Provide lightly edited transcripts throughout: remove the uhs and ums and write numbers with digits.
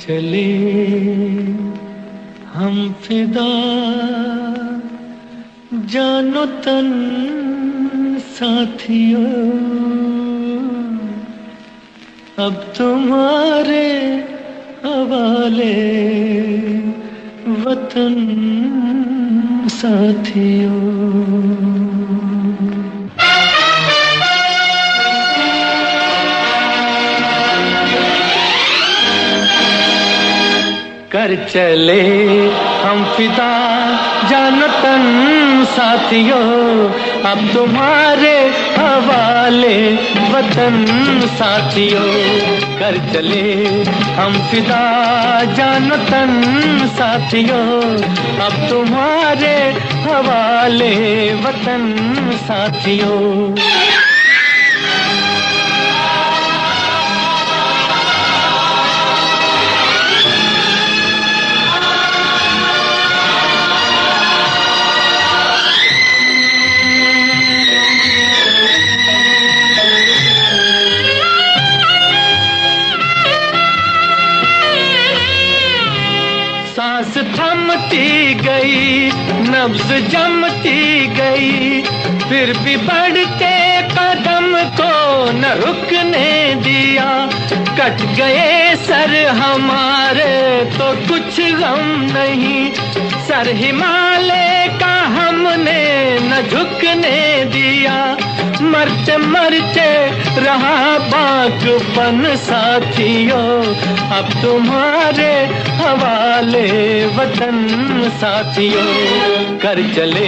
चले हम फिदा जानो तन साथियों, अब तुम्हारे हवाले वतन साथियों। कर चले हम फिदा जानो तन साथियों, अब तुम्हारे हवाले वतन साथियों। कर चले हम फिदा जानो तन साथियों, अब तुम्हारे हवाले वतन साथियों। सांस थमती गई, नब्ज जमती गई, फिर भी बढ़ते कदम को न रुकने दिया। कट गए सर हमारे तो कुछ गम नहीं, सर हिमालय का हमने न झुकने दिया। मरते मरते रहा बागपन साथियों, अब तुम्हारे हवाले वतन साथियों। कर चले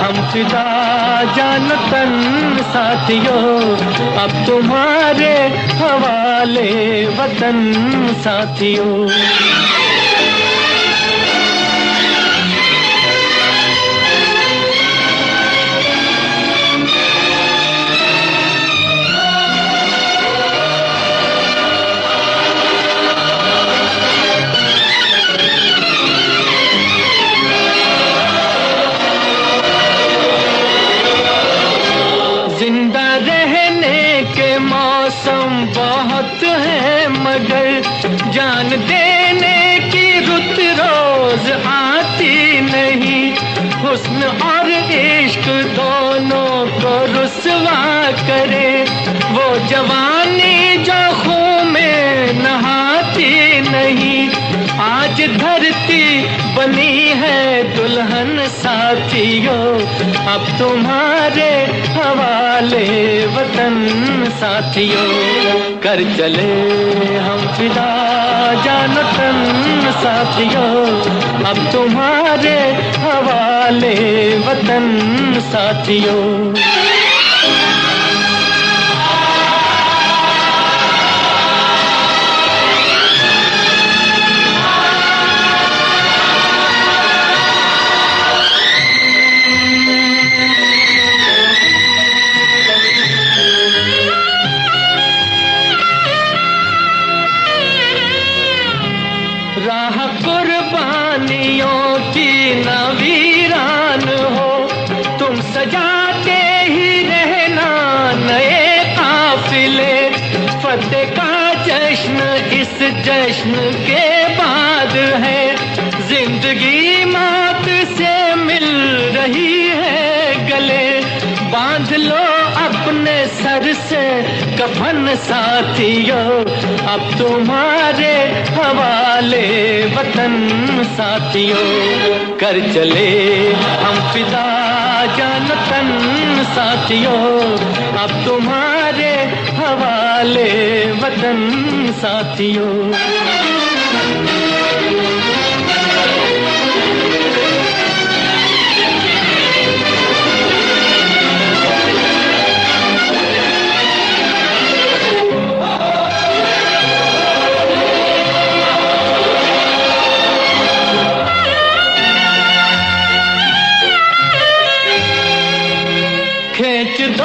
हम फिदा जानो तन साथियों, अब तुम्हारे हवाले वतन साथियों। जिंदा रहने के मौसम बहुत है, मगर जान देने की रुत रोज आती नहीं। हुस्न और इश्क दोनों को रुसवा करे, वो जवानी जो खून में नहाती नहीं। आज धरती बनी है दुल्हन साथियों, अब तुम्हारे हवाले वतन साथियों। कर चले हम फिदा जानो तन साथियों, अब तुम्हारे हवाले वतन साथियों। राह कुर्बानियों की न वीरान हो, तुम सजाते ही रहना नए काफिले। फतेह का जश्न इस जश्न के बाद है, जिंदगी मौत से मिल रही है गले। बांध लो अपने सर से कफन साथियों, अब तुम्हारे हवाले वतन साथियों। कर चले हम फिदा जानो तन साथियों, अब तुम्हारे हवाले वतन साथियों। खींच दो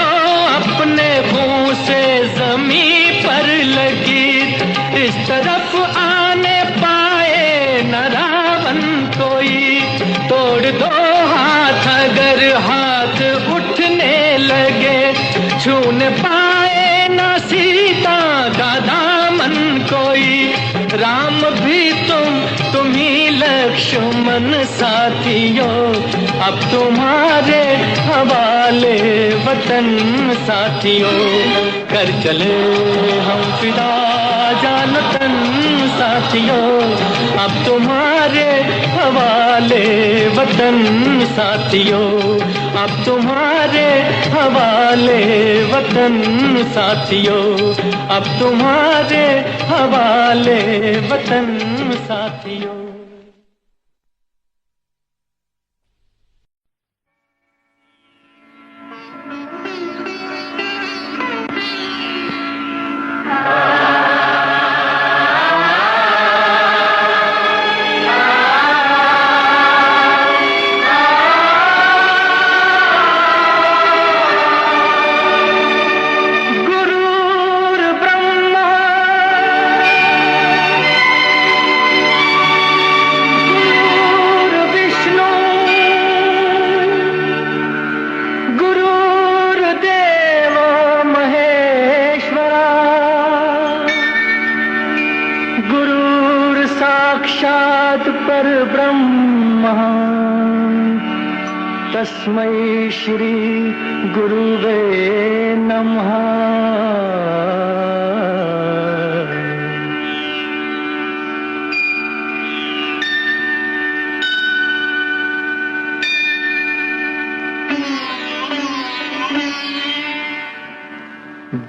अपने मुंह से जमीन पर लगी, इस तरफ आने पाए न रावण कोई। तोड़ दो हाथ अगर हाथ उठने लगे, छूने पाए न सीता का दामन कोई। राम भी लक्ष्मण साथियों, अब तुम्हारे हवाले वतन साथियों। कर चले हम फिदा जान तन साथियों, अब तुम्हारे हवाले वतन साथियों, अब तुम्हारे हवाले वतन साथियों, अब तुम्हारे हवाले वतन साथियों। तस्मै श्री गुरुवे नमः।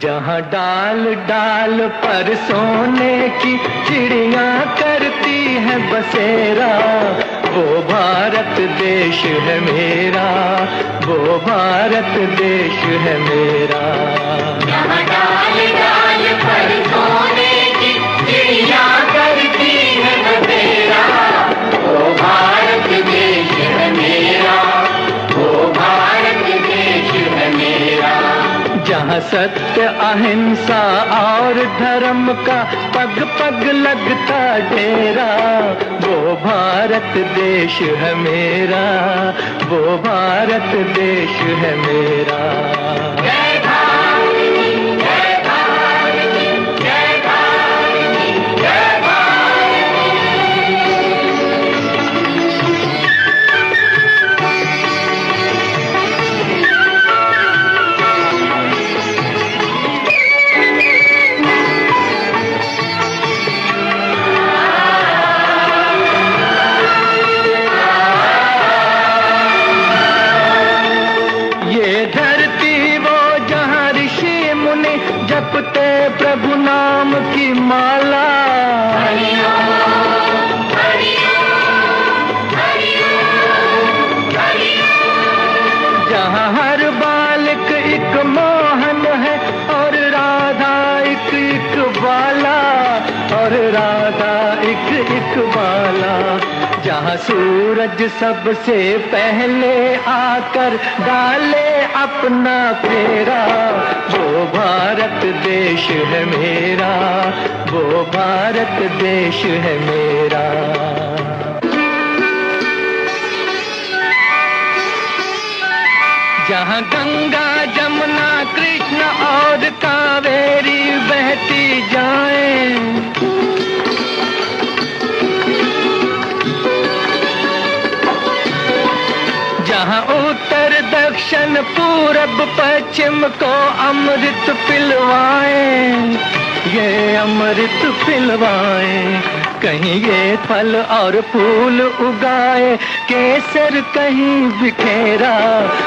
जहाँ डाल डाल पर सोने की चिड़िया करती है बसेरा, वो भारत देश है मेरा, वो भारत देश है मेरा। जहाँ डाल डाल पर सोने की चिड़िया करती है बसेरा, वो भारत देश है मेरा, वो भारत देश है मेरा। जहाँ सत्य अहिंसा और धर्म का पग पग लगता डेरा, वो भारत देश है मेरा, वो भारत देश है मेरा। जय भारत, जय भारत, जय भारत, जय भारत। जपते प्रभु नाम की माला, जहाँ हर बालक एक मोहन है और राधा एक एक बाला, और राधा एक एक बाला। जहाँ सूरज सबसे पहले आकर डाले अपना फेरा, वो भारत देश है मेरा, वो भारत देश है मेरा। जहाँ गंगा जमुना कृष्ण और कावेरी बहती जाएं, जहाँ उत्तर दक्षिण पूरब पश्चिम को अमृत पिलवाएं, ये अमृत पिलवाएं। कहीं ये फल और फूल उगाए, केसर कहीं बिखेरा,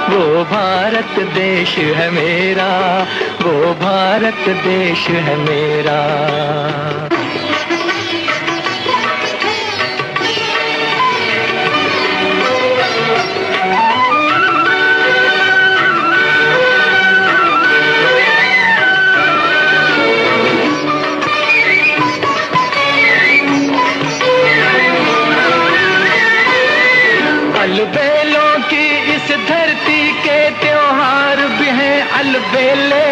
वो भारत देश है मेरा, वो भारत देश है मेरा। अलबेलों की इस धरती के त्योहार भी हैं अलबेले,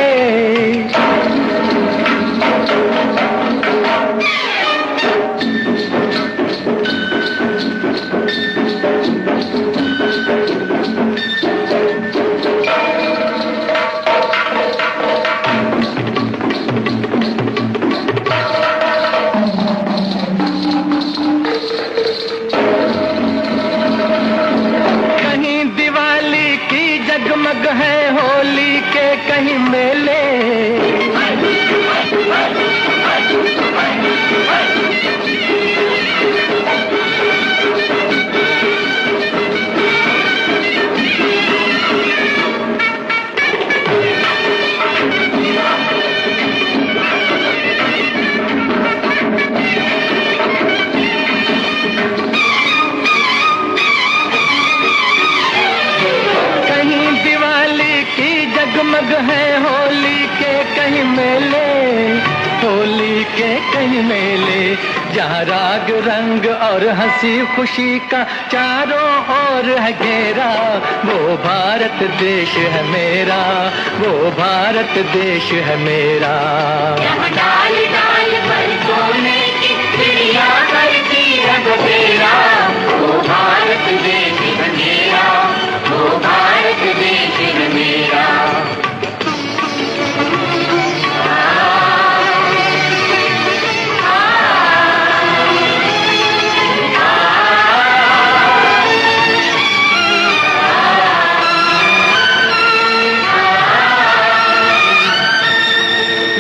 कहीं मेले। जगमग है होली के कहीं मेले, होली के कहीं मेले, जहाँ राग रंग और हंसी खुशी का चारों ओर है घेरा। वो भारत देश है मेरा, वो भारत देश है मेरा। यहाँ डाल डाल पर सोने की चिड़िया करती रंग तेरा। वो भारत देश है मेरा, वो भारत देश है मेरा।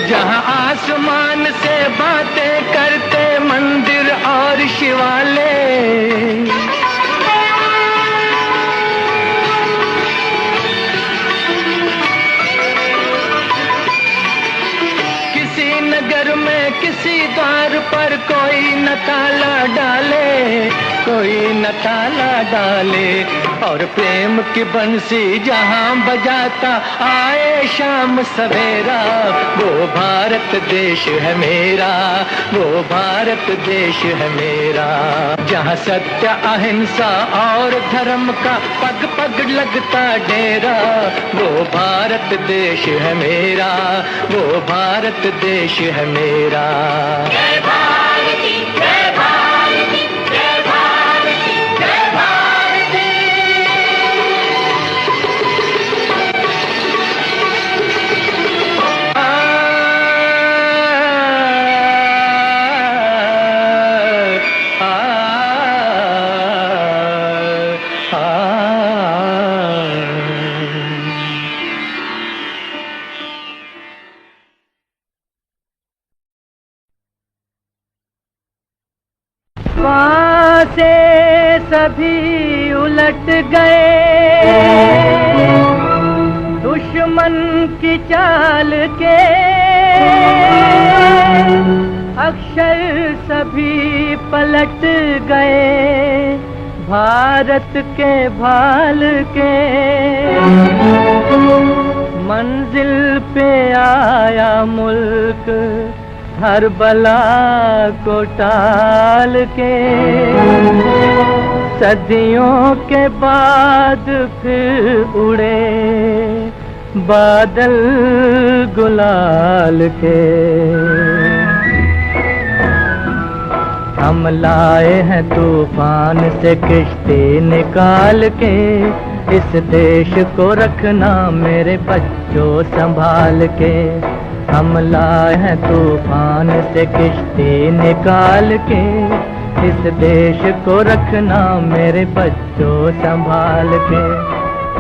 जहाँ आसमान से बातें करते मंदिर और शिवालय, किसी नगर में किसी द्वार पर कोई न ताला डाले, कोई न ताला डाले, और प्रेम की बंसी जहाँ बजाता आए शाम सवेरा। वो भारत देश है मेरा, वो भारत देश है मेरा। जहाँ सत्य अहिंसा और धर्म का पग पग लगता डेरा। वो भारत देश है मेरा, वो भारत देश है मेरा। जय भारती, जय भारती, जय भारती, जय भारती। वहाँ से सभी उलट गए दुश्मन की चाल के, अक्षर सभी पलट गए भारत के भाल के। मंजिल पे आया मुल्क हर बला को टाल के, सदियों के बाद फिर उड़े बादल गुलाल के। हम लाए हैं तूफान से किश्ती निकाल के, इस देश को रखना मेरे बच्चों संभाल के। हम लाए हैं तूफान से किश्ती निकाल के, इस देश को रखना मेरे बच्चों संभाल के।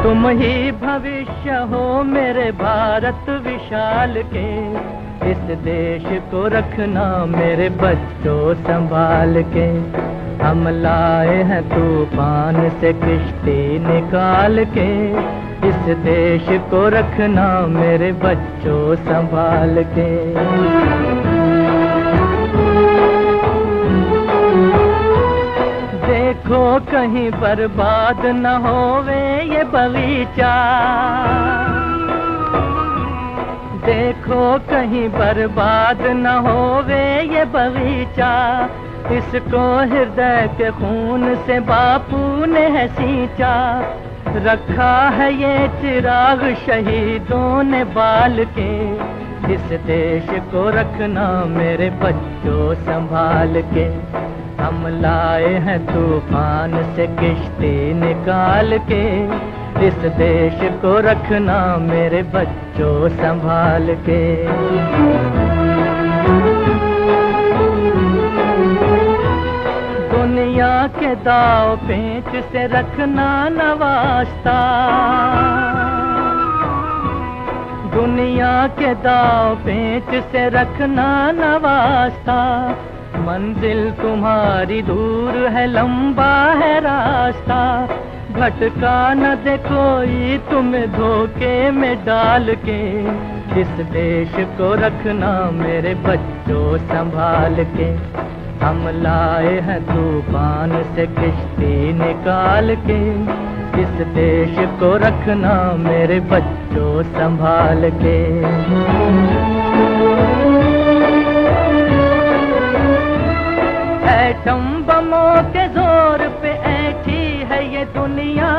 तुम ही भविष्य हो मेरे भारत विशाल के, इस देश को रखना मेरे बच्चों संभाल के। हम लाए हैं तूफान से किश्ती निकाल के, इस देश को रखना मेरे बच्चों संभाल के। देखो कहीं बर्बाद न होवे ये बगीचा, देखो कहीं बर्बाद न होवे ये बगीचा। इसको हृदय के खून से बापू ने है सींचा, रखा है ये चिराग शहीदों ने बाल के। इस देश को रखना मेरे बच्चों संभाल के। हम लाए हैं तूफान से किश्ती निकाल के, इस देश को रखना मेरे बच्चों संभाल के। दुनिया के दाव पेंच से रखना न वास्ता, दुनिया के दाव पेच से रखना न वास्ता, मंजिल तुम्हारी दूर है, लंबा है रास्ता। भटका न दे कोई तुम्हें धोखे में डाल के, इस देश को रखना मेरे बच्चों संभाल के। हम लाए हैं तूफान से किश्ती निकाल के, इस देश को रखना मेरे बच्चों संभाल के। एटम बमों के जोर पे ऐठी है ये दुनिया,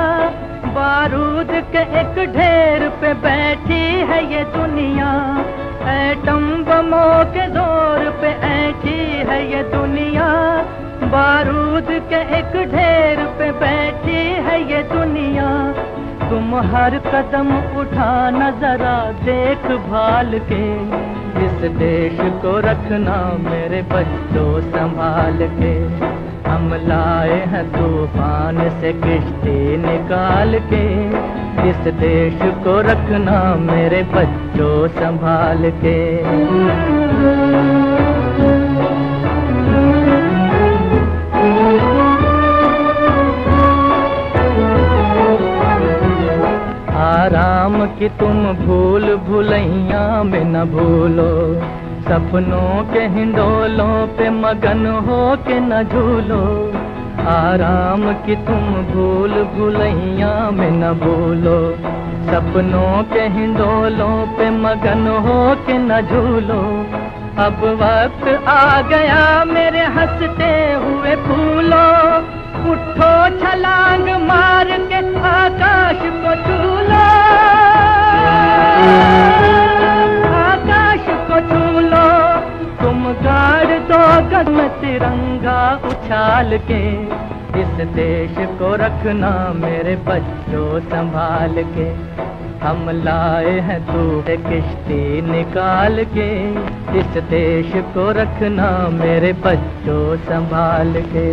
बारूद के एक ढेर पे बैठी है ये दुनिया। एटम बमों के जोर पे ऐठी है ये दुनिया, बारूद के एक ढेर पे बैठी है ये दुनिया। तुम हर कदम उठाना जरा देख भाल के, इस देश को रखना मेरे बच्चों संभाल के। हम लाए हैं तूफान से किश्ती निकाल के, इस देश को रखना मेरे बच्चों संभाल के। आराम की तुम भूल भुलैया में न भूलो, सपनों के हिंडोलों पे मगन हो के न झूलो। आराम की तुम भूल भुलैया में न भूलो, सपनों के हिंडोलों पे मगन हो के न झूलो। अब वक्त आ गया मेरे हंसते हुए फूलो, उठो छलांग मार के आकाश को छू लो, आकाश को छू लो। तुम गाड़ दो गगन में तिरंगा उछाल के, इस देश को रखना मेरे बच्चों संभाल के। हम लाए हैं तूफान किश्ती निकाल के, इस देश को रखना मेरे बच्चों संभाल के।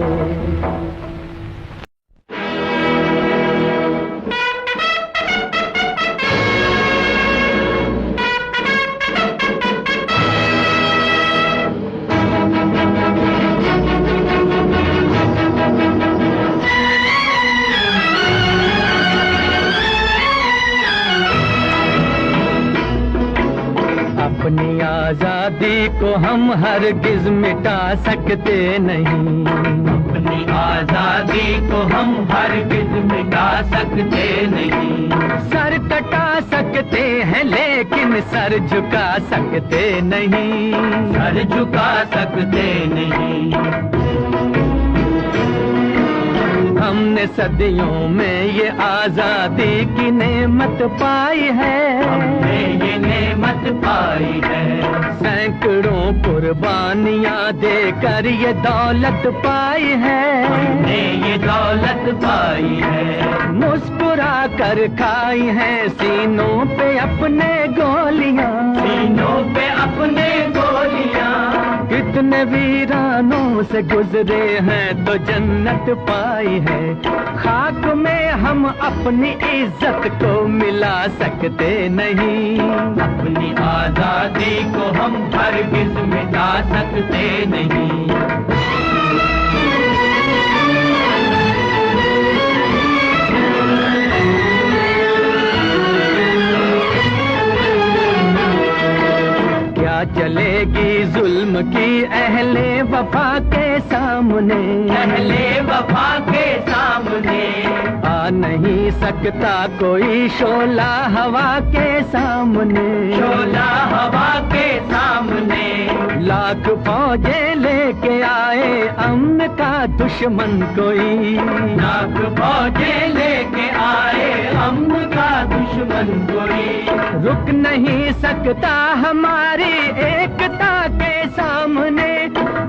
अपनी आजादी को हम हरगिज मिटा सकते नहीं, अपनी आजादी को हम हरगिज मिटा सकते नहीं। सर कटा सकते हैं लेकिन सर झुका सकते नहीं, सर झुका सकते नहीं। हमने सदियों में ये आजादी की नेमत पाई है, हमने ये नेमत पाई है। सैकड़ों कुर्बानियां देकर ये दौलत पाई है, हमने ये दौलत पाई है। मुस्कुरा कर खाई है सीनों पे अपने गोलियां, सीनों पे अपने गोलियां। कितने वीरानों से गुजरे हैं तो जन्नत पाई है। खाक में हम अपनी इज्जत को मिला सकते नहीं, अपनी आजादी को हम हरगिज मिटा सकते नहीं। क्या चलेगी जुल्म की अहले वफा के सामने, अहले वफा के सामने। आ नहीं सकता कोई शोला हवा के सामने, शोला हवा के सामने। लाख फौजें लेके आए अमन का दुश्मन कोई, लाख फौजें लेके आए अमन का दुश्मन कोई। रुक नहीं सकता हमारी एकता के सामने।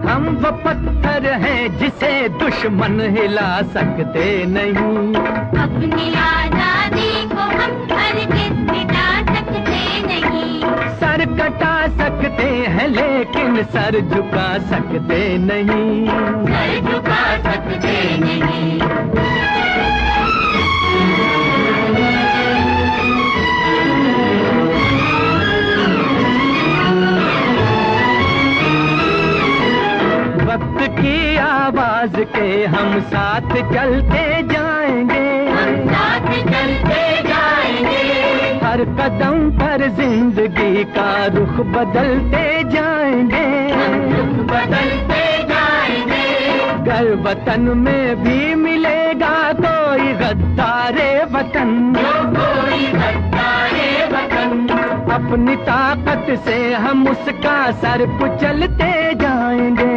हम वो पत्थर हैं जिसे दुश्मन हिला सकते नहीं, अपनी आजादी को हम हरगिज मिटा सकते नहीं। सर कटा सकते हैं लेकिन सर झुका सकते नहीं, सर झुका सकते नहीं। हम साथ चलते जाएंगे, हम साथ चलते जाएंगे। हर कदम पर जिंदगी का रुख बदलते जाएंगे, हम रुख बदलते जाएंगे। घर वतन में भी मिलेगा कोई गद्दारे वतन, जो कोई गद्दारे वतन, अपनी ताकत से हम उसका सर कुचलते जाएंगे।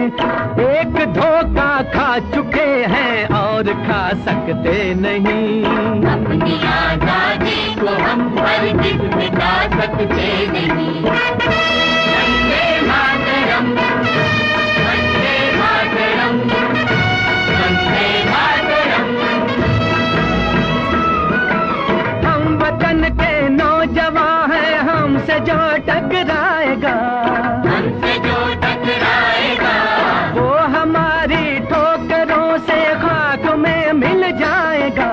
एक धोखा खा चुके हैं और खा सकते नहीं, अपनी आजादी को हम हरगिज़ मिटा सकते नहीं। वंदे मातरम, वंदे मातरम, वंदे मातरम। हम वतन के नौजवान हैं, हमसे जो टकराएगा, हमसे जो टकराएगा, वो हमारी ठोकरों से खाक में मिल जाएगा,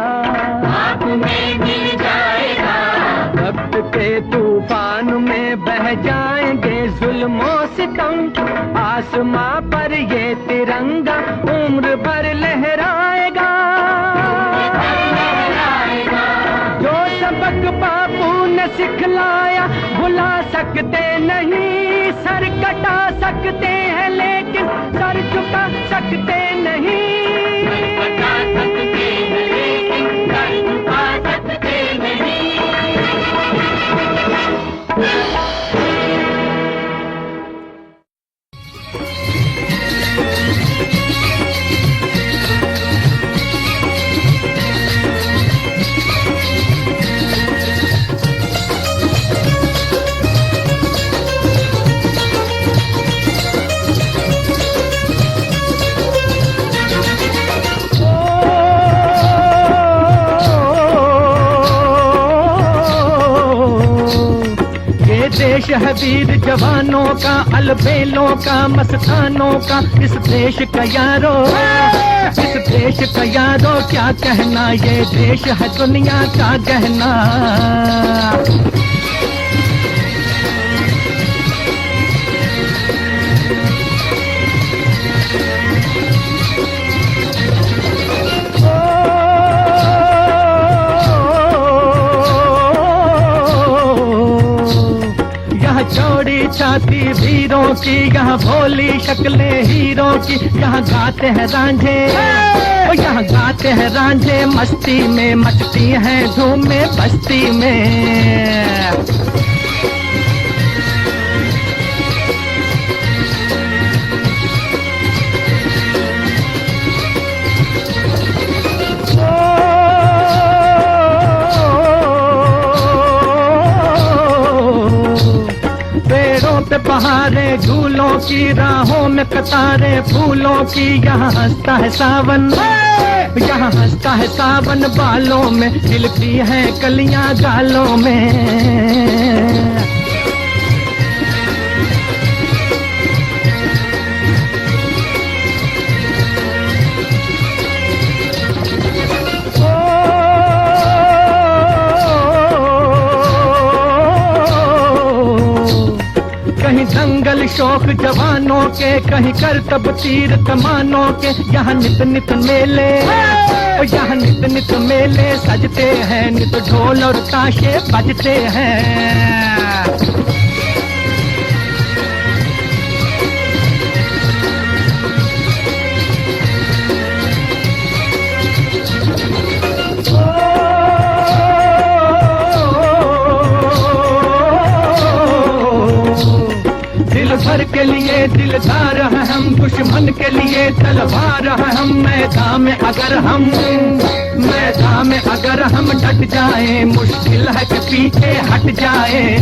खाक में मिल जाएगा। वक्त के तूफान में बह जाएंगे जुल्मों सितम, आसमां पर ये तिरंगा उम्र भर लहराएगा। जो सबक बापू ने सिखलाया भुला सकते नहीं, सर कटा सकते हैं लेकिन सर झुका सकते नहीं। बता सकते हैं लेकिन सर झुका सकते नहीं। देश है वीर जवानों का, अलबेलों का, मस्तानों का, इस देश का यारो, इस देश का यारो क्या कहना, ये देश है दुनिया का गहना। चौड़ी छाती वीरों की, यहाँ भोली शक्लें हीरों की, यहाँ गाते हैं रांझे, यहाँ गाते हैं रांझे, मस्ती में मचती हैं धूमें बस्ती में। पे बहारे झूलों की, राहों में कतारे फूलों की, यहाँ हंसता है सावन, यहाँ हंसता है सावन, बालों में खिलती है कलियां गालों में। कहीं दंगल शौक जवानों के, कहीं करतब तीर कमानों के, यहाँ नित नित मेले, यहाँ नित नित मेले सजते हैं, नित ढोल और ताशे बजते हैं। भर के लिए दिलदार है हम, दुश्मन के लिए तलवार है हम, मैदान में अगर हम डट जाएं, मुश्किल है कि पीछे हट जाएं।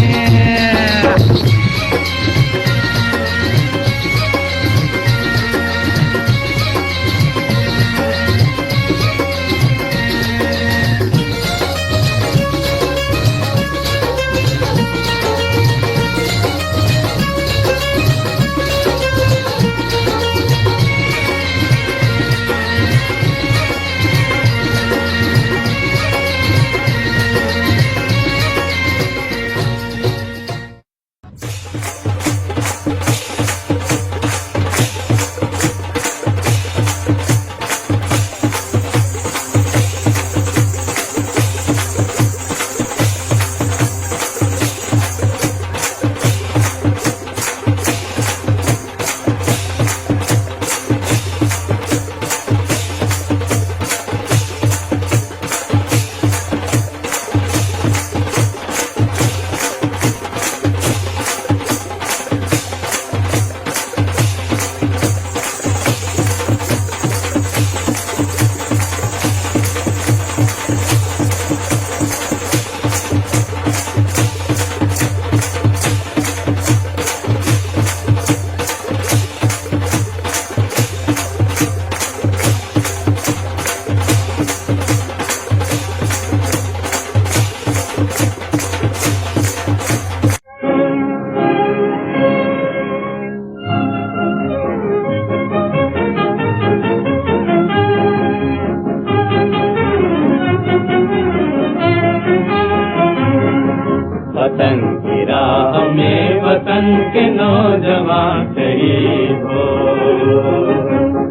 नौजवान शहीद हो।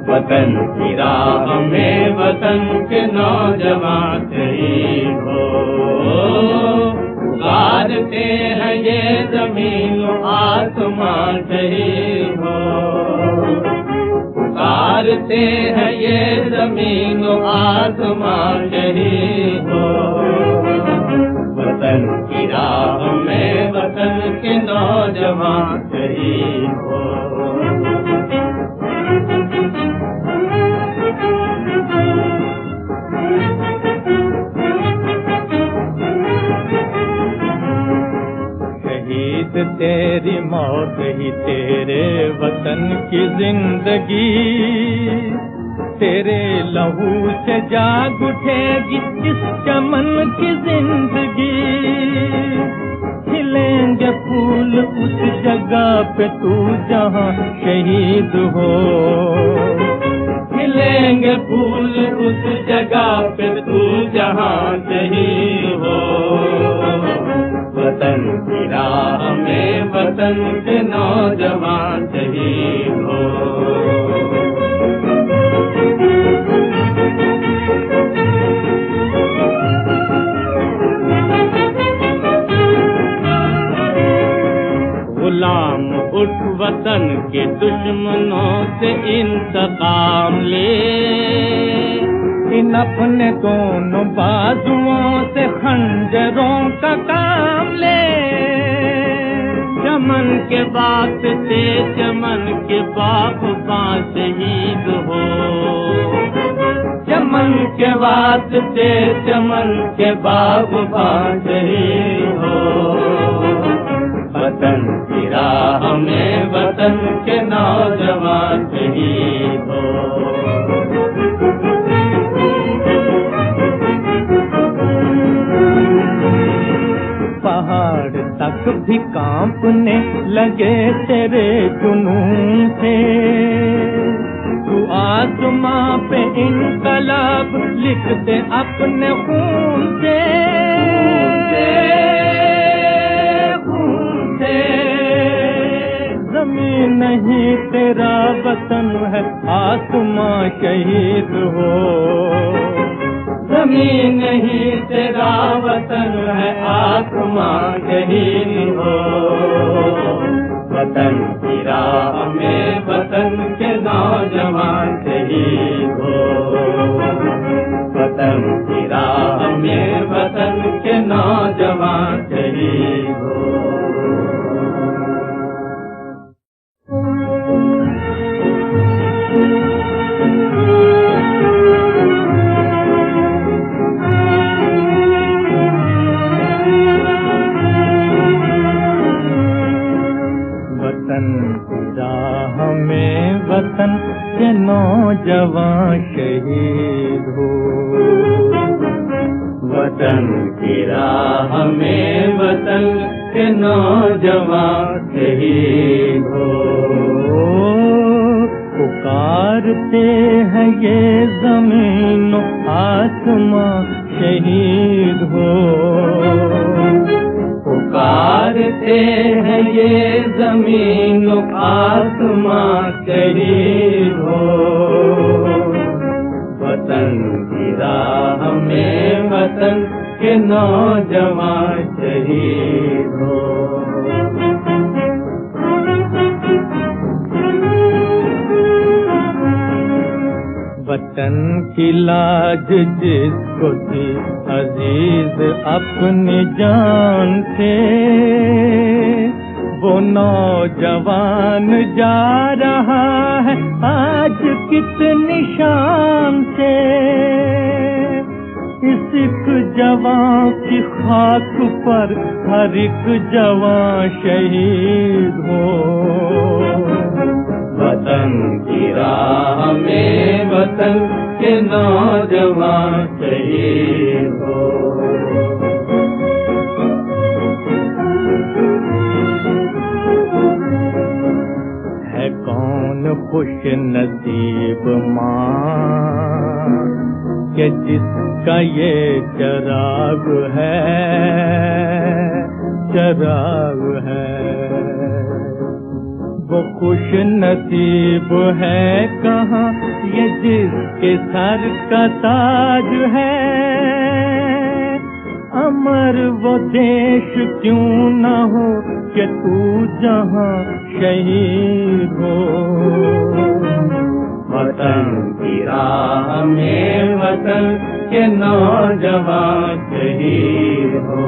वतन की राह में वतन के नौजवान शहीद हो। पुकारते हैं ये जमीन आसमां शहीद हो। पुकारते हैं ये जमीन आसमां शहीद हो। वतन की राह में वतन के नौजवान शहीद हो। शहीद तेरी मौत ही तेरे वतन की जिंदगी, तेरे लहू से जाग उठेगी इस चमन की जिंदगी। खिलेंगे फूल उस जगह पे तू जहाँ शहीद हो। खिलेंगे फूल उस जगह पे तू जहाँ शहीद हो। वतन की राह में वतन के नौजवान शहीद हो। गुलाम उठ वतन के दुश्मनों से इंतकाम ले। इन अपने दोनों बाजुओं से खंजरों का काम ले। चमन के बात से चमन के बाप शहीद हो। चमन के बात से चमन के बाप शहीद हो। वतन की राह में वतन के नौजवान शहीद हो। पहाड़ तक भी कांपने लगे तेरे जुनून से। तू आसमां पे इनकलाब लिख दे अपने खून से। जमीन नहीं तेरा वतन है आसमां शहीद हो। जमीन नहीं तेरा वतन है आसमां शहीद हो। वतन की राह में वतन के नौजवान शहीद हो। वतन की राह में वतन के नौजवान शहीद हो। वतन के नौजवान शहीद हो। वतन की राह में वतन के नौजवान शहीद हो। पुकारते हैं ये जमीन आसमां शहीद हो। पुकारते हैं ये जमीन आसमां शहीद हो। वतन की राह में वतन के नौजवान शहीद हो। वतन की लाज जिसको थी अजीज अपनी जान से, वो नौजवान जा रहा है आज कितनी शान से। इस एक जवान की खाक पर हर एक जवान शहीद हो। वतन की राह में वतन के नौजवान शहीद हो। है कौन खुश नसीब माँ कि जिसका ये चराग है, चराग है। खुश नसीब है कहाँ ये जिसके सर का ताज है। अमर वो देश क्यों न हो कि तू जहाँ शहीद हो। वतन की राह में वतन के नौजवान शहीद हो।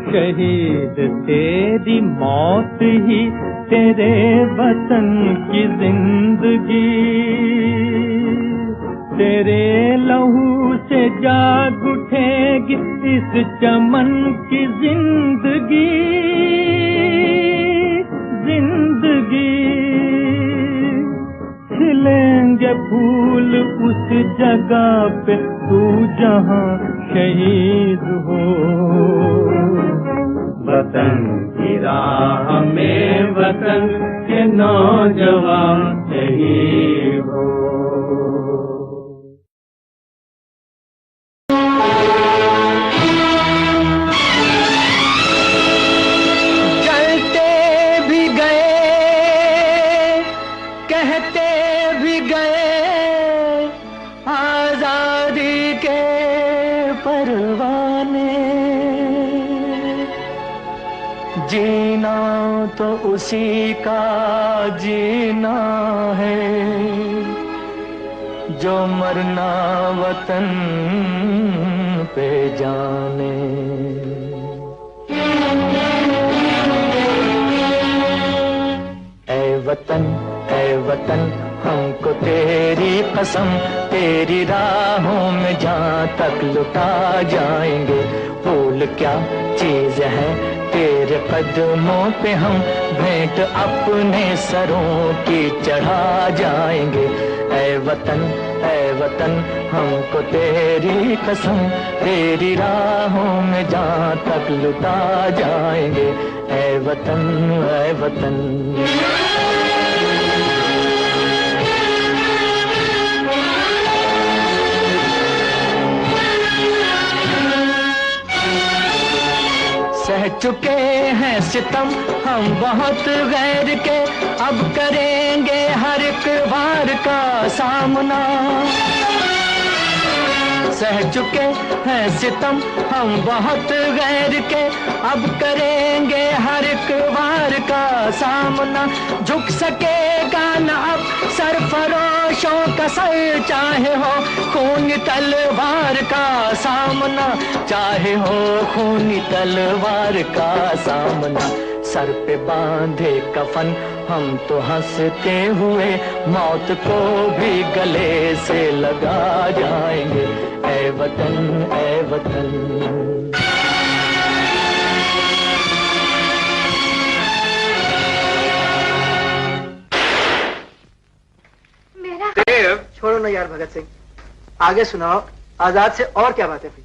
शहीद तेरी मौत ही तेरे वतन की जिंदगी, तेरे लहू से जाग उठेगी इस चमन की जिंदगी। जिंदगी खिलेंगे फूल उस जगह पे तू जहाँ शहीद हो। वतन की राह में वतन के नौजवान शहीद हो। जीना तो उसी का जीना है जो मरना वतन पे जाने। ऐ वतन हमको तेरी कसम, तेरी राहों में जहाँ तक लुटा जाएंगे। फूल क्या चीज है तेरे कदमों पे हम भेंट अपने सरों की चढ़ा जाएंगे। ऐ वतन हमको तेरी कसम, तेरी राहों में जहाँ तक लुटा जाएंगे। ऐ वतन सह चुके हैं सितम हम बहुत गैर के, अब करेंगे हर एक वार का सामना। सह चुके हैं सितम हम बहुत गैर के, अब करेंगे हर एक वार का सामना। झुक सकेगा न अब सरफरोशों का सर, चाहे हो खूनी तलवार का सामना, चाहे हो खूनी तलवार का सामना। सर पे बांधे कफन हम तो हंसते हुए मौत को भी गले से लगा जाएंगे। ऐ वतन मेरा छोड़ो ना यार भगत सिंह, आगे सुनाओ आजाद से और क्या बातें हुई।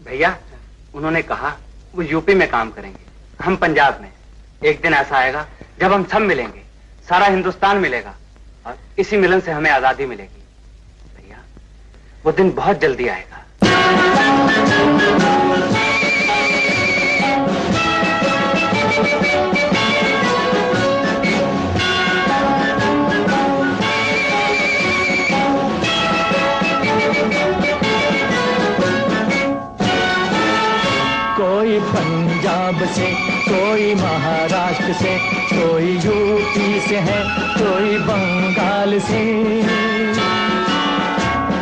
भैया उन्होंने कहा वो यूपी में काम करेंगे, हम पंजाब में। एक दिन ऐसा आएगा जब हम सब मिलेंगे, सारा हिंदुस्तान मिलेगा और इसी मिलन से हमें आजादी मिलेगी। भैया वो दिन बहुत जल्दी आएगा। कोई पंजाब से, कोई महाराष्ट्र से, कोई यूपी से है, कोई बंगाल से।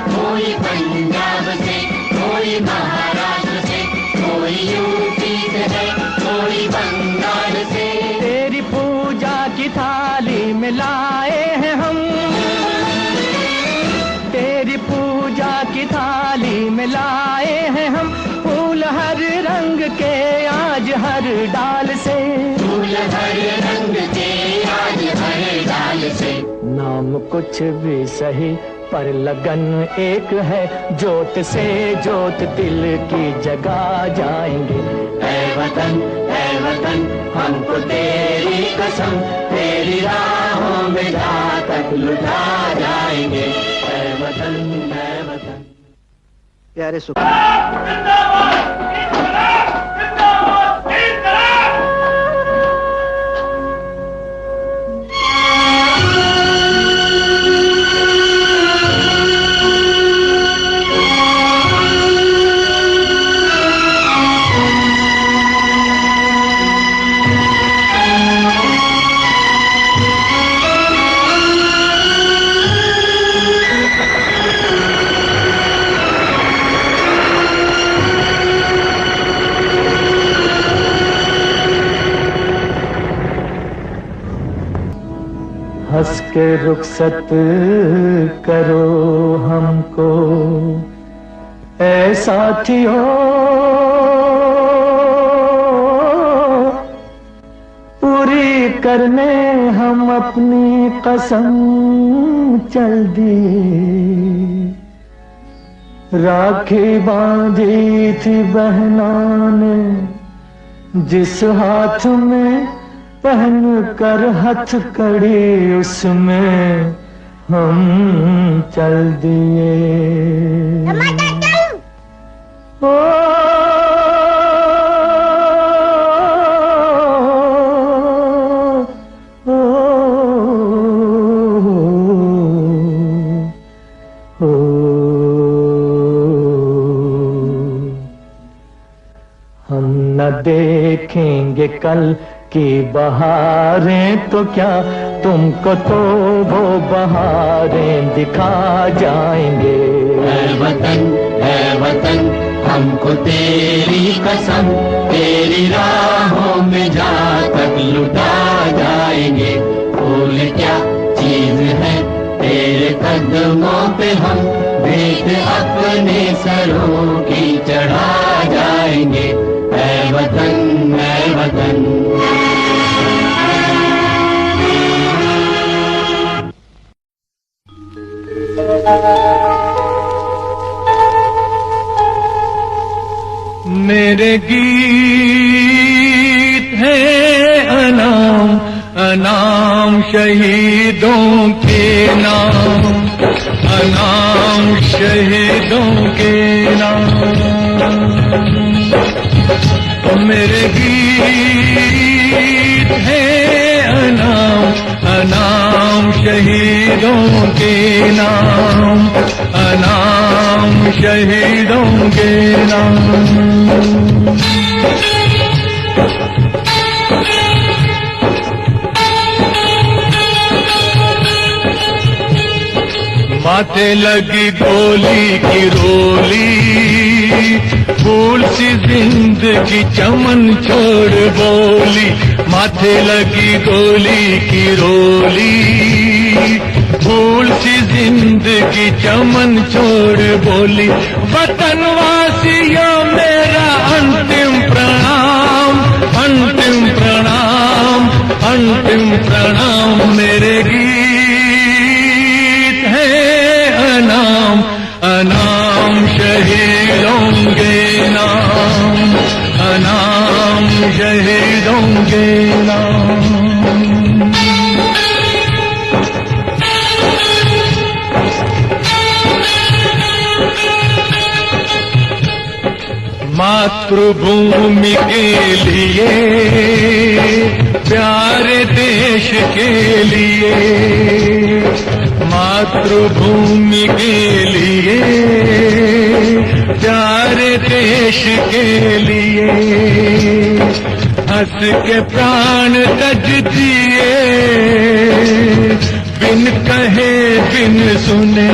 कोई पंजाब से, कोई महाराष्ट्र से, कोई यूपी से है, कोई बंगाल से। तेरी पूजा की थाली में लाए हैं हम, तेरी पूजा की थाली में लाए हैं हम। फूल हर रंग के आज हर डाल से, फूल हर रंग के आज हर डाल से। नाम कुछ भी सही पर लगन एक है, जोत से जोत दिल की जगा जाएंगे। ऐ वतन हमको तेरी कसम, तेरी राहों में जहाँ तक लुटा जाएंगे। ऐ वतन प्यारे सुख हंस के रुखसत करो हमको ऐ साथियों, पूरी करने हम अपनी कसम चल दिए। राखी बांधी थी बहनों ने जिस हाथ में, पहन कर हथकड़ी उसमें हम चल दिए। ओ, ओ, ओ, हम न देखेंगे कल की बहारें तो क्या, तुमको तो वो बहारें दिखा जाएंगे। है वतन हमको तेरी कसम, तेरी राहों में जा तक लुटा जाएंगे। फूल क्या चीज है तेरे कदमों पे, हम भेंट अपने सरों की चढ़ा जाएंगे। है वतन, है वतन। मेरे गीत है अनाम अनाम शहीदों के नाम, अनाम शहीदों के नाम। मेरे गीत है अनाम अनाम शहीदों के नाम, अनाम शहीदों के नाम। माथे लगी गोली की रोली, फूल सी जिंदगी चमन छोड़ बोली। माथे लगी गोली की रोली, फूल सी जिंदगी चमन छोड़ बोली। वतनवासियों मेरा अंतिम प्रणाम, अंतिम प्रणाम, अंतिम प्रणाम। मेरे गीत है अनाम अनाम शहीदों के नाम, अनाम शहीदों के नाम। मातृभूमि के लिए, प्यारे देश के लिए, मातृभूमि के लिए, प्यारे देश के लिए। हंस के प्राण तज दिए, बिन कहे बिन सुने।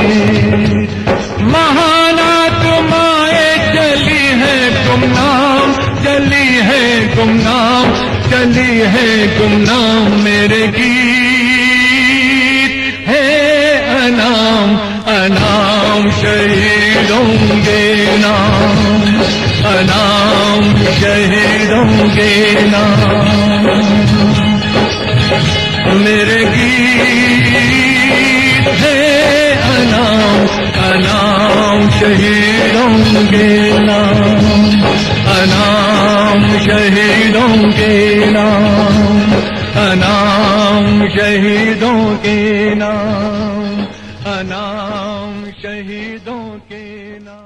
महानात्माएं चली है गुमनाम, चली है गुमनाम, चली है गुमनाम। मेरे गीत है अनाम अनाम शहीदों के नाम, अनाम शहीदों के नाम। मेरे गीत है अनाम अनाम शहीदों के नाम, अनाम शहीदों के नाम, अनाम शहीदों के नाम, अनाम शहीदों के नाम।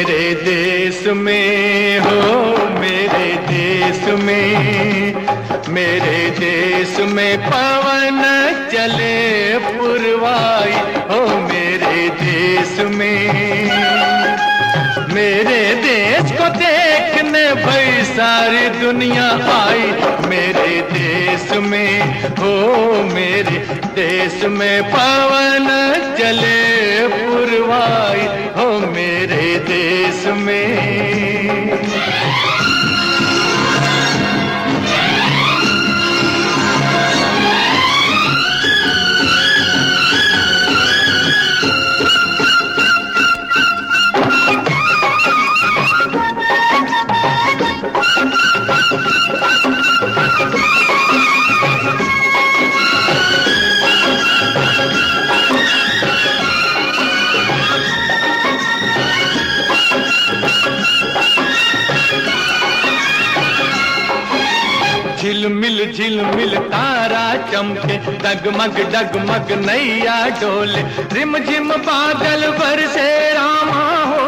मेरे देश में हो, मेरे देश में, मेरे देश में पवन चले पुरवाई हो, मेरे देश में। मेरे देश को देखने भाई सारी दुनिया आई, मेरे देश में हो, मेरे देश में पवन चले पुरवाई हो, मेरे देश में। झिलमिल झिलमिल तारा चमके, डगमग डगमग नैया डोले, रिमझिम बादल बरसे रामा हो।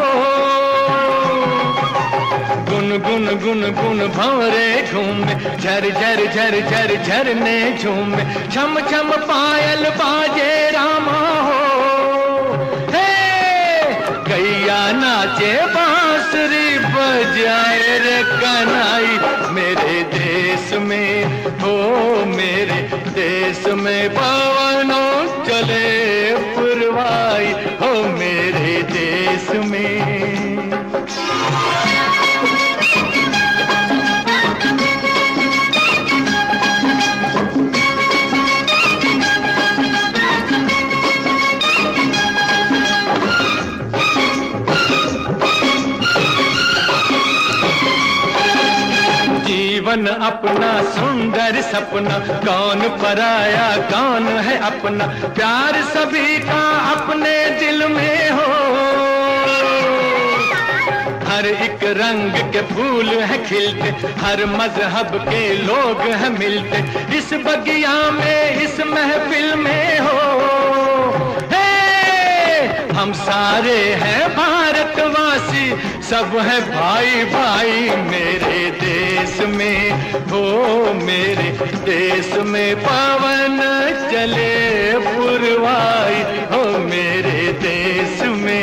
गुन गुन गुन गुन भंवरे घूमे, झर झर झर झर झरने झूमे, छम छम पायल बाजे रामा हो। गैया नाचे बांसुरी बजाए रे कन्हई, मेरे देश में हो, मेरे देश में पवनों चले पुरवाई हो, मेरे देश में। जीवन अपना सुंदर सपना, कौन पराया कौन है अपना, प्यार सभी का अपने दिल में हो। हर एक रंग के फूल है खिलते, हर मजहब के लोग हैं मिलते, इस बगिया में इस महफिल में हो। हम सारे हैं भारतवासी, सब है भाई भाई मेरे देश में हो, मेरे देश में पवन चले पुरवाई हो, मेरे देश में।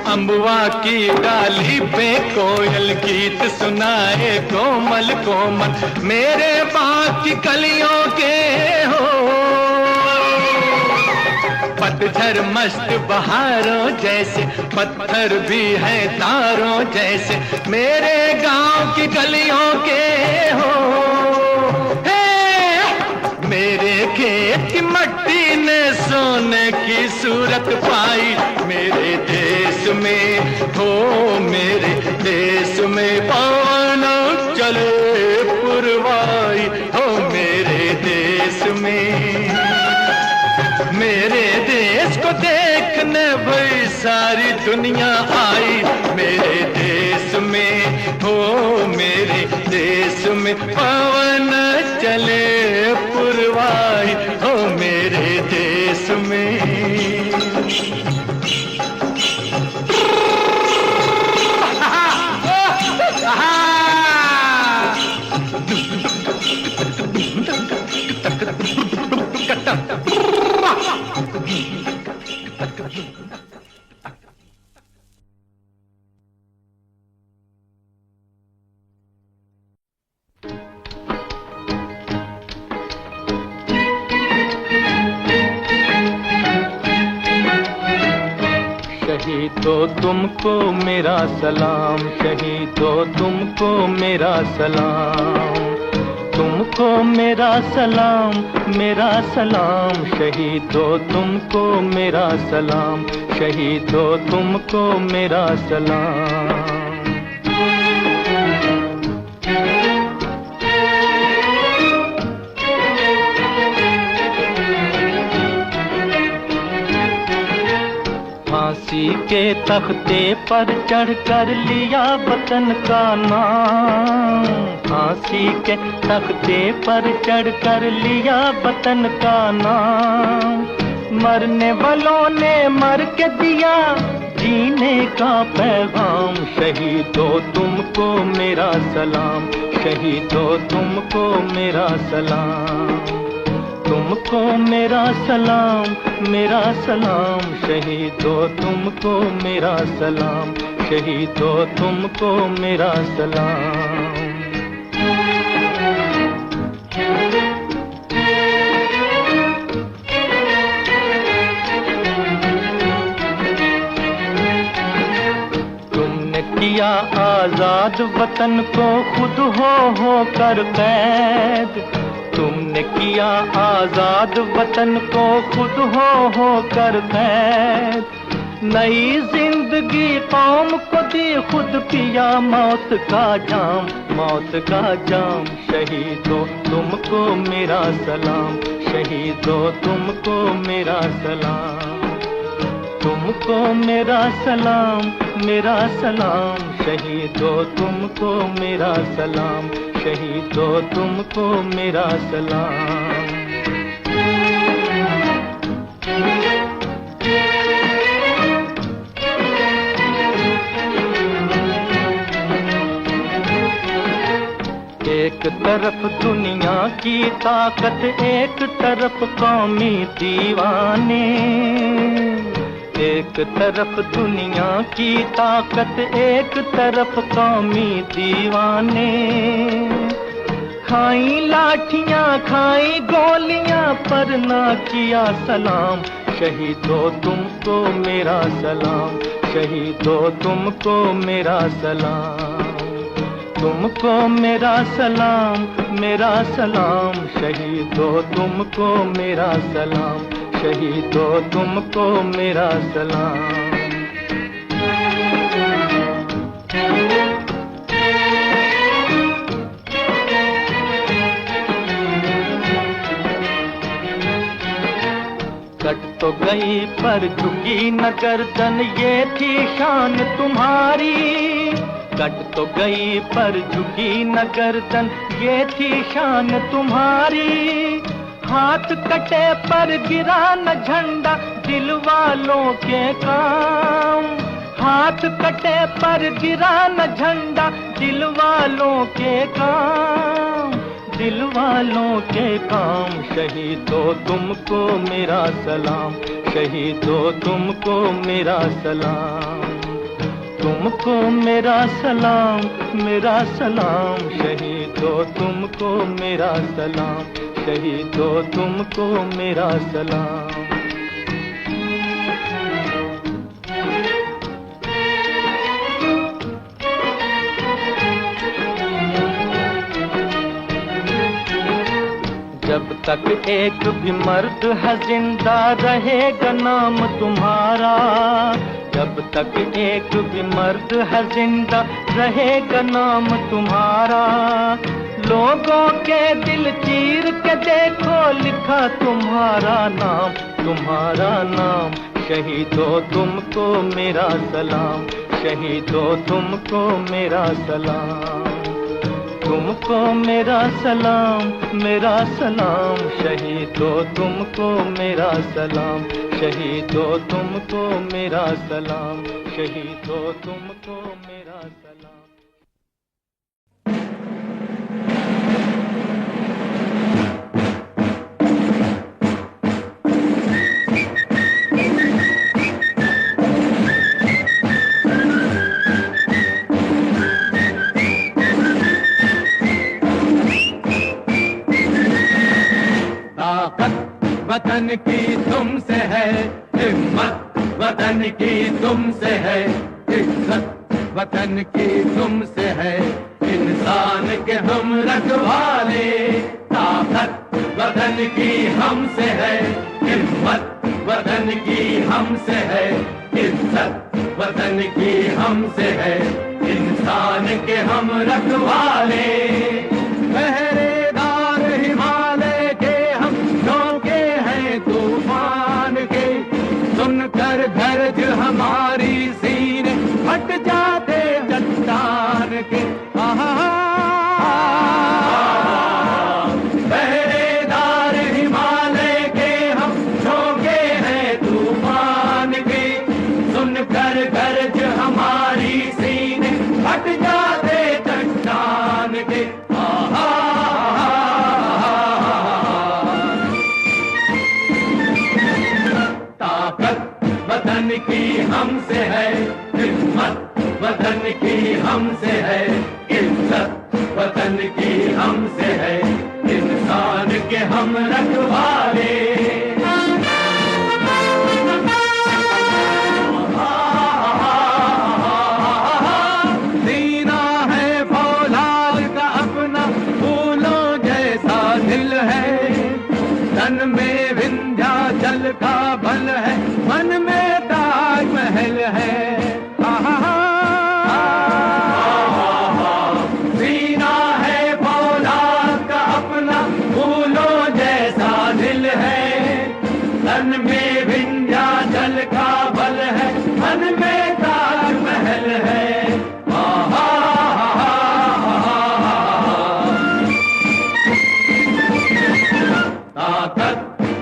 अम्बुआ की डाली पे कोयल गीत सुनाए कोमल कोमल, मेरे बाग की कलियों के हो। पतझर मस्त बहारों जैसे, पत्थर भी है तारों जैसे, मेरे गांव की गलियों के हो। मेरे खेत की मट्टी ने सोने की सूरत पाई, मेरे देश में हो, मेरे देश में पवन चले पुरवाई हो, मेरे देश में। मेरे देश को देखने भाई सारी दुनिया आई, मेरे देश में हो, मेरे देश में पवन चले पुरवाई हो, मेरे देश में। शहीदों तुमको मेरा सलाम, शहीदों तुमको मेरा सलाम, तुमको मेरा सलाम, मेरा सलाम। शहीदों तुमको मेरा सलाम, शहीदों तुमको मेरा सलाम। फांसी के तख्ते पर चढ़ कर लिया वतन का नाम, फांसी के तख्ते पर चढ़ कर लिया वतन का नाम। मरने वालों ने मर के दिया जीने का पैगाम। शहीदों तुमको मेरा सलाम, शहीदों तुमको मेरा सलाम, तुमको मेरा सलाम, मेरा सलाम। शहीदों तुमको मेरा सलाम, शहीदों तुमको मेरा सलाम। किया आजाद वतन को खुद हो कर कैद, तुमने किया आजाद वतन को खुद हो कर कैद। नई जिंदगी कौम को दी, खुद पिया मौत का जाम, मौत का जाम। शहीदों तुमको मेरा सलाम, शहीदों तुमको मेरा सलाम, तुमको मेरा सलाम, मेरा सलाम। शहीदों तुमको मेरा सलाम, शहीदों तुमको मेरा सलाम। एक तरफ दुनिया की ताकत, एक तरफ कौमी दीवाने। एक तरफ दुनिया की ताकत, एक तरफ कौमी दीवाने। खाई लाठियां खाई गोलियां पर ना किया सलाम। शहीदों तुमको मेरा सलाम, शहीदों तुमको मेरा सलाम, तुमको मेरा सलाम, मेरा सलाम। शहीदों तुमको मेरा सलाम, शहीदों तुमको मेरा सलाम। कट तो गई पर झुकी न गर्दन, ये थी शान तुम्हारी। कट तो गई पर झुकी न गर्दन, ये थी शान तुम्हारी। हाथ कटे पर गिरा न झंडा, दिल वालों के काम। हाथ कटे पर गिरा न झंडा, दिल वालों के काम, दिल वालों के काम। शहीदों तुमको मेरा सलाम, शहीदों तुमको मेरा सलाम, तुमको मेरा सलाम, मेरा सलाम। शहीदों तुमको मेरा सलाम, शहीदों तुमको मेरा सलाम। जब तक एक भी मर्द है जिंदा रहेगा नाम तुम्हारा। जब तक एक भी मर्द है जिंदा रहेगा नाम तुम्हारा। लोगों के दिल चीर के देखो लिखा तुम्हारा नाम, तुम्हारा नाम। शहीदों तुमको मेरा सलाम, शहीदों तुमको मेरा सलाम, तुमको मेरा सलाम, मेरा सलाम। शहीदों तुमको मेरा सलाम, शहीदों तुमको मेरा सलाम, शहीदों तुमको मेरा सलाम। वतन की तुमसे है, हिम्मत वतन की तुमसे है, इज्जत वतन की तुमसे है। इंसान के हम रखवाले, ताकत वतन की हमसे है, हिम्मत वतन की हमसे है, इज्जत वतन की हमसे है। इंसान के हम रखवाले, पहरेदार हिमालय के हम, झोंके हैं तूफान के। सुनकर गरज हमारी सीने फट जाते चट्टान के। पहरेदार हिमालय के हम झोंके हैं तूफान के, सुनकर गरज हमारी सीने फट जाते चट्टान के। ताकत वतन की हमसे है, हिम्मत वतन की हमसे है, इज्जत वतन की हमसे है, इंसान के हम रखवाले। सीना है फौलाद का अपना, फूलों जैसा दिल है, तन में विंध्याचल का बल है, मन में ताजमहल है। सीना है फौलाद का अपना, फूलों जैसा दिल है, तन में विंध्याचल का बल है, मन में ताजमहल है। ताकत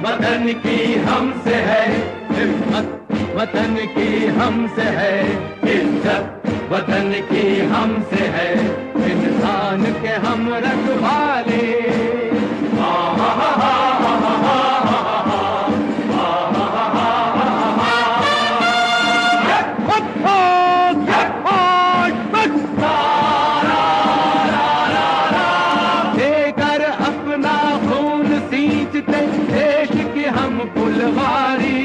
वतन की हमसे है, हिम्मत वतन की हमसे है, इज्जत वतन की हमसे है, इंसान के हम रखवाले। देकर अपना खून सींचते देश की हम फुलवारी,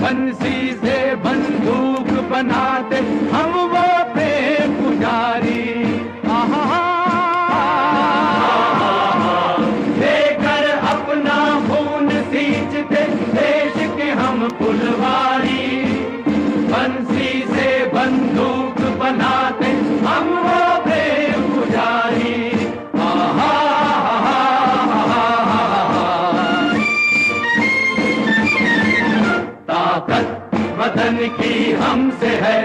बंसी से बंदूक बनाते हम वो प्रेम पुजारी। देकर अपना खून सींचते देश के हम फुलवारी, बंसी से बंदूक बनाते हम वो प्रेम पुजारी। ताकत वतन की हमसे है,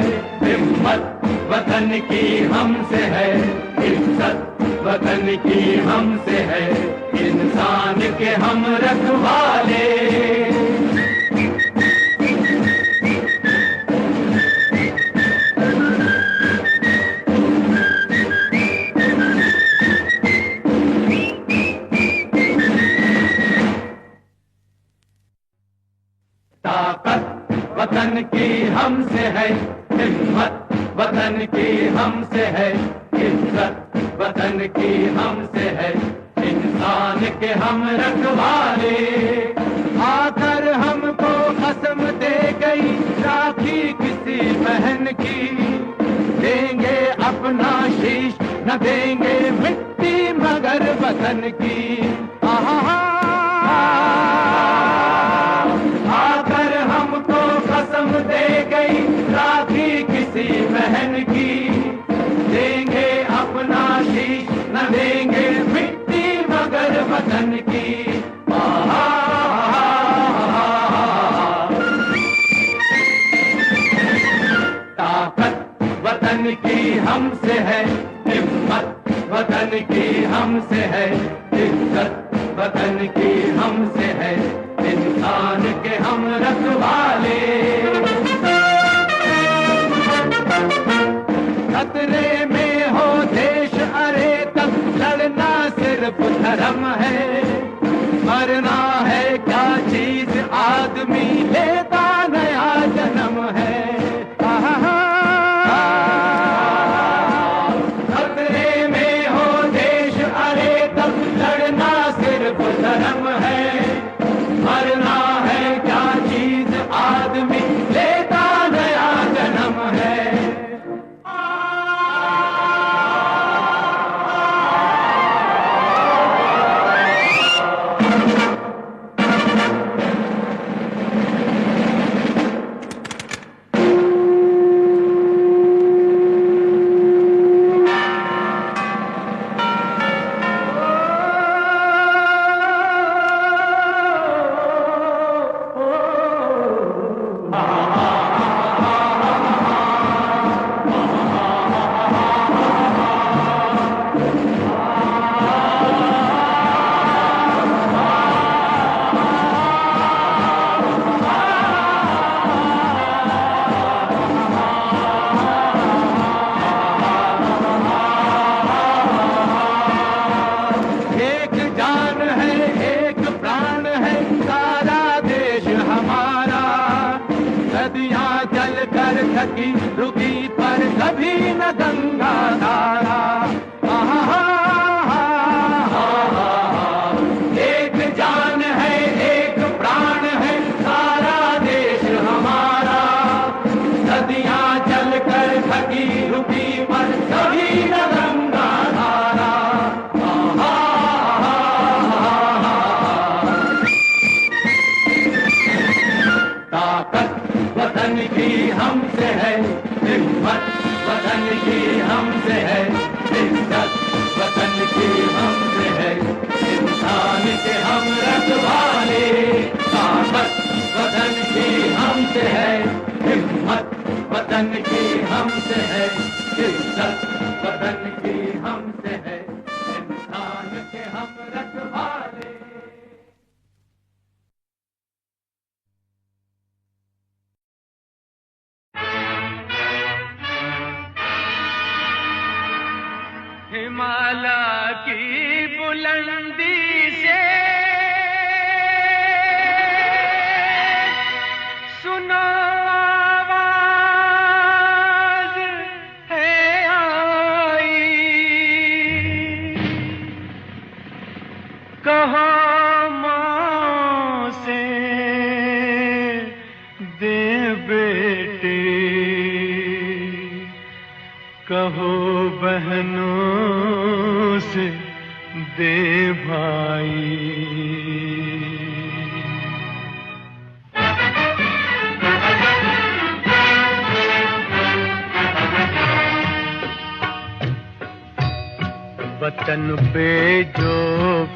हिम्मत वतन की हमसे है, इज्जत वतन की हमसे है, इंसान के हम रखवाले। ताकत वतन की हमसे है, हिम्मत वतन की हमसे है, इज्जत वतन की हमसे है, इंसान के हम रखवाले। आकर हमको कसम दे गई राखी किसी बहन की, देंगे अपना शीश न देंगे मिट्टी मगर वतन की। आकर हमको कसम दे गई राखी किसी बहन की, देंगे अपना शीश न देंगे मिट्टी मगर वतन की। ताकत वतन की हमसे है, हिम्मत वतन की हमसे है, इज्जत वतन की हमसे है, इंसान के हम रखवाले। खतरे में हो देश अरे तब लड़ना सिर्फ धर्म है, मरना है क्या चीज आदमी लेता नया जन्म है। खतरे में हो देश अरे तब लड़ना सिर्फ धर्म है, मरना है क्या चीज आदमी ले चल कर थकी रुकी पर कभी न गंगा धारा। एक जान है एक प्राण है सारा देश हमारा, नदियां चल कर थकी रुकी पर कभी न गंगा धारा। ताकत वतन की हमसे है, हिम्मत वतन की हमसे है, इज्जत वतन की हमसे है, इंसान के हम रखवाले। ताकत वतन की हमसे है, हिम्मत वतन की हमसे है, इज्जत वतन की हमसे है, इंसान के हम रखवाले। हिमालय की बुलंदी से सुनो आवाज है आई, कहो माँ से दे बेटे, कहो बहनों से दे भाई। वतन पे जो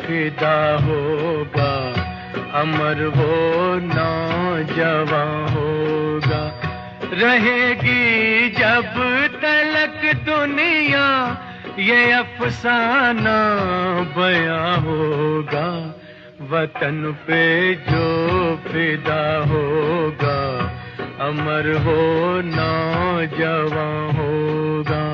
फिदा होगा अमर वो नौजवान होगा, रहेगी जब तलक दुनिया ये अफसाना बयां होगा। वतन पे जो फिदा होगा अमर हो नौजवान होगा।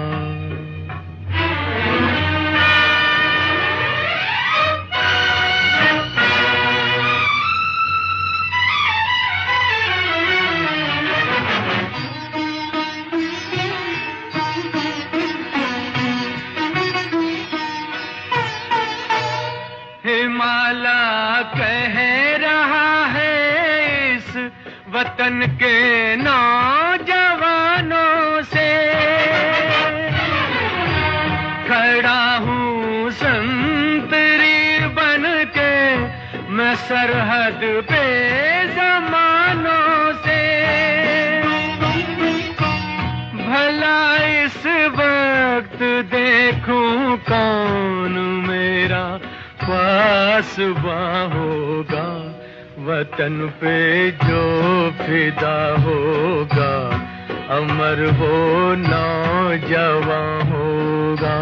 हिमालय कह रहा है इस वतन के नौजवानों से, खड़ा हूँ संतरी बन के मैं सरहद पे ज़मानों से। भला इस वक्त देखूं कौन मेरा पासबां होगा। वतन पे जो फिदा होगा अमर हो नौजवान होगा।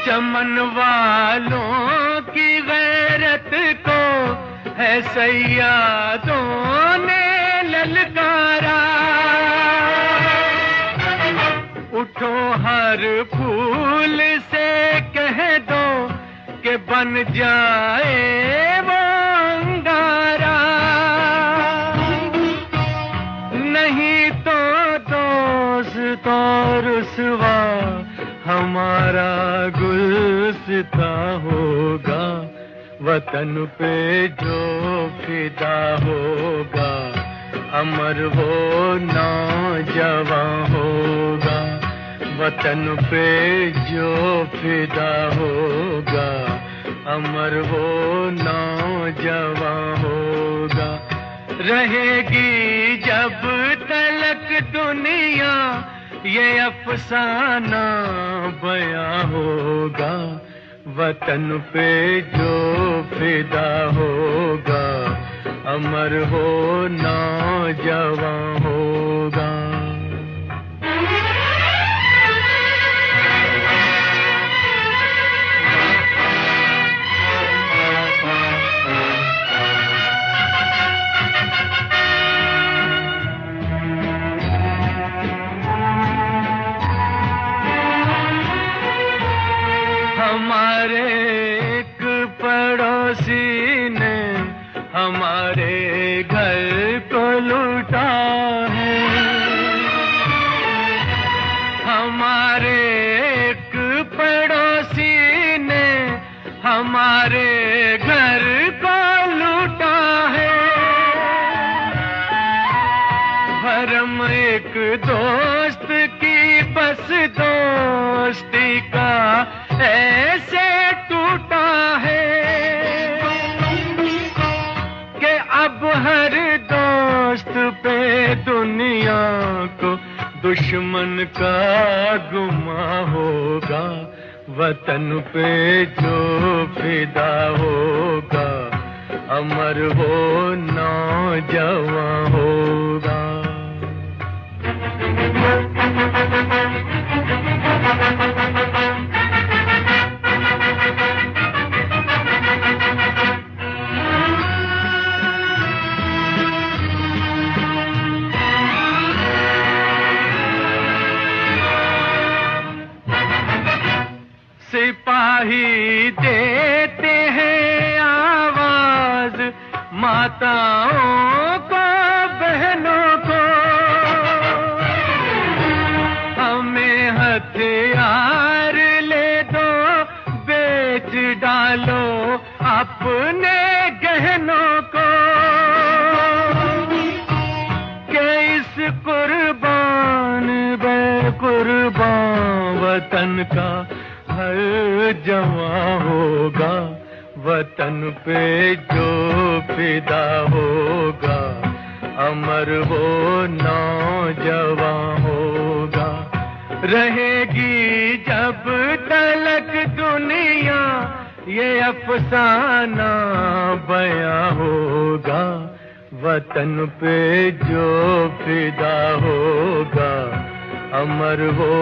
चमन वालों की गैरत को है सैयादों ने ललकारा, उठो हर फूल से कह दो कि बन जाए वो अंगारा, नहीं तो दोस्त रुसवा हमारा गुलसिता होगा। वतन पे जो फिदा होगा अमर वो नौजवान होगा। वतन पे जो फिदा होगा अमर वो नौजवान होगा। रहेगी जब तलक दुनिया ये अफसाना बयां होगा। वतन पे जो फिदा होगा अमर हो नौजवान होगा। घर को लूटा है, भरम एक दोस्त की बस दोस्ती का ऐसे टूटा है कि अब हर दोस्त पे दुनिया को दुश्मन का गुमा होगा, वतन पे जो फिदा होगा अमर वो नौजवान होगा। सिपाही देते हैं आवाज माताओं को, बहनों को, हमें हथियार ले दो, बेच डालो अपने गहनों को, कि इस कुर्बान बेकुर्बान वतन का हर जवां होगा, वतन पे जो फिदा होगा अमर वो नौजवान होगा। रहेगी जब तलक दुनिया ये अफसाना बयां होगा, वतन पे जो फिदा होगा अमर वो